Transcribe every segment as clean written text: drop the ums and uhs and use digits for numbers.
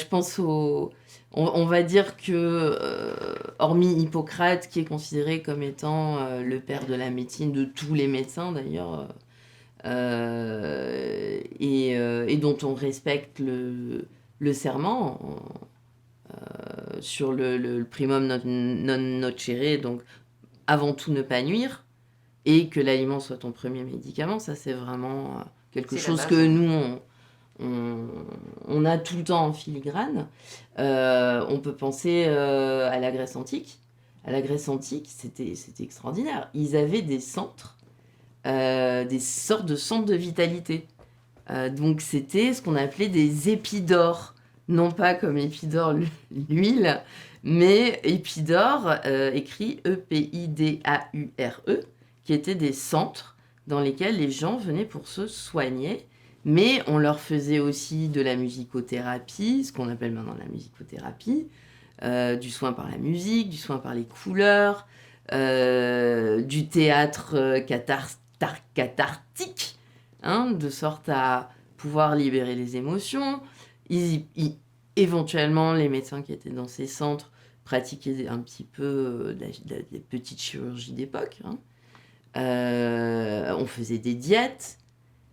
Je pense on va dire que, hormis Hippocrate, qui est considéré comme étant le père de la médecine, de tous les médecins d'ailleurs, et dont on respecte le serment sur le primum non nocere, donc avant tout ne pas nuire, et que l'aliment soit ton premier médicament. Ça, c'est vraiment quelque chose que nous, on a tout le temps en filigrane. On peut penser à la Grèce antique. À la Grèce antique, c'était extraordinaire. Ils avaient des centres, des sortes de centres de vitalité. Donc c'était ce qu'on appelait des épidores. Non pas comme Épidore l'huile, mais Épidore, écrit E-P-I-D-A-U-R-E, qui étaient des centres dans lesquels les gens venaient pour se soigner. Mais on leur faisait aussi de la musicothérapie, ce qu'on appelle maintenant la musicothérapie, du soin par la musique, du soin par les couleurs, du théâtre cathartique, hein, de sorte à pouvoir libérer les émotions. Éventuellement, les médecins qui étaient dans ces centres pratiquaient un petit peu des petites chirurgies d'époque. Hein. On faisait des diètes.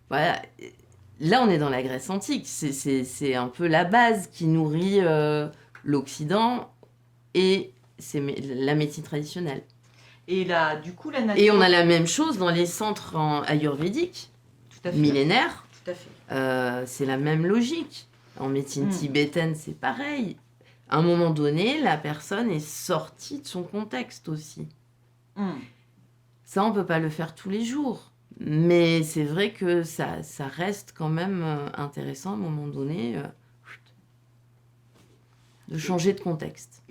Voilà. Là, on est dans la Grèce antique. C'est un peu la base qui nourrit l'Occident et la médecine traditionnelle. Et là, du coup, la nature... Et on a la même chose dans les centres ayurvédiques, millénaires. Tout à fait. C'est la même logique. En médecine tibétaine, c'est pareil. À un moment donné, la personne est sortie de son contexte aussi. Ça, on ne peut pas le faire tous les jours. Mais c'est vrai que ça reste quand même intéressant à un moment donné de changer de contexte.